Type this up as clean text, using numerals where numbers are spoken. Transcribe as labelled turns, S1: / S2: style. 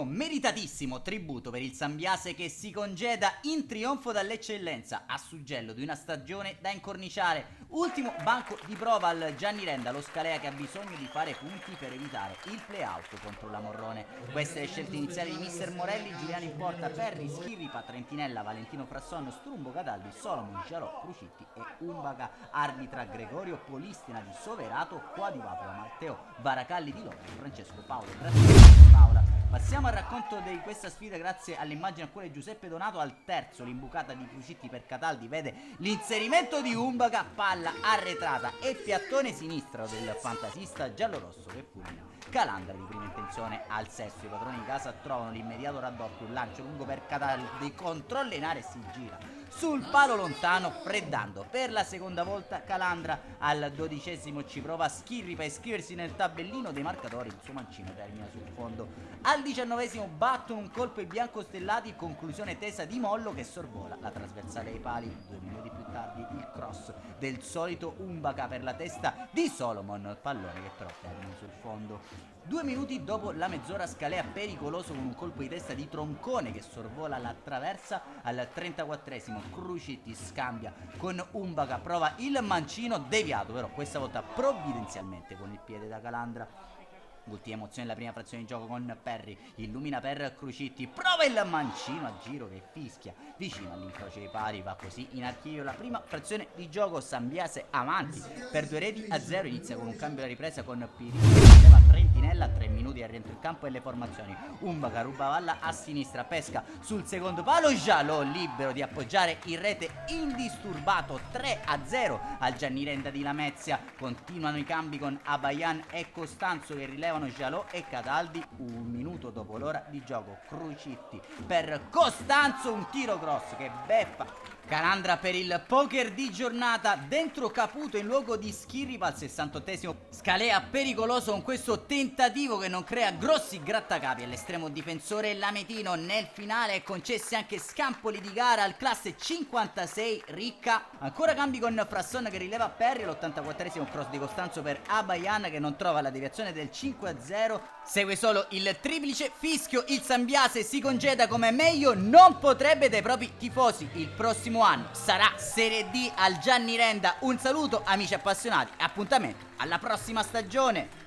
S1: meritatissimo tributo per il Sambiase che si congeda in trionfo dall'eccellenza a suggello di una stagione da incorniciare. Ultimo banco di prova al Gianni Renda, lo Scalea che ha bisogno di fare punti per evitare il play-out contro la Morrone. Queste le scelte iniziali di mister Morelli: Giuliano in porta, Perri, Schirripa, Trentinella, Valentino Frasson, Strumbo, Cataldi, Solomon, Giarò, Crucitti e Umbaca. Arbitra Gregorio Polistina di Soverato, Quadivapolo Matteo Baracalli di Lodi, Francesco Paolo Grazie Paola. Passiamo al racconto di questa sfida grazie all'immagine a quella di Giuseppe Donato. Al terzo l'imbucata di Crucitti per Cataldi vede l'inserimento di Umbaca, palla arretrata e piattone sinistro del fantasista giallorosso che fulmina Calandra di prima intenzione. Al sesto i padroni di casa trovano l'immediato raddoppio, un lancio lungo per Cataldi, controlla in area e si gira sul palo lontano freddando per la seconda volta Calandra. Al 12° ci prova Schirripa a iscriversi nel tabellino dei marcatori, il suo mancino termina sul fondo. Al 19° battono un colpo i biancostellati, conclusione tesa di Mollo che sorvola la trasversale ai pali. 2 minuti più tardi il cross del solito Umbaca per la testa di Solomon, pallone che però termina sul fondo. 2 minuti dopo la mezz'ora Scalea pericoloso con un colpo di testa di Troncone che sorvola la traversa. Al 34° Crucitti scambia con Umbaca, prova il mancino deviato però questa volta provvidenzialmente con il piede da Calandra. Ultima emozione della prima frazione di gioco con Perri, illumina per Crucitti, prova il mancino a giro che fischia vicino all'incrocio dei pari. Va così in archivio la prima frazione di gioco, Sambiase avanti per 2-0, inizia con un cambio alla ripresa con Pirini, Trentinella a 3 minuti al rientro in campo e le formazioni. Umbaca ruba palla a sinistra, pesca sul secondo palo, Gialò libero di appoggiare in rete indisturbato. 3-0 al Gianni Renda di Lamezia. Continuano i cambi con Abayan e Costanzo che rilevano Gialò e Cataldi. 1 minuto dopo l'ora di gioco Crucitti per Costanzo, un tiro cross che beffa Calandra per il poker di giornata dentro Caputo in luogo di Schirripa. Al 68° Scalea pericoloso con questo tentativo che non crea grossi grattacapi all'estremo difensore Lametino. Nel finale concesse anche scampoli di gara al classe 56 Ricca. Ancora cambi con Frasson che rileva Perri. All'84° cross di Costanzo per Abayan che non trova la deviazione del 5-0. Segue solo il triplice fischio, il Sambiase si congeda come meglio non potrebbe dai propri tifosi. Il prossimo anno sarà Serie D al Gianni Renda. Un saluto amici appassionati, appuntamento alla prossima stagione.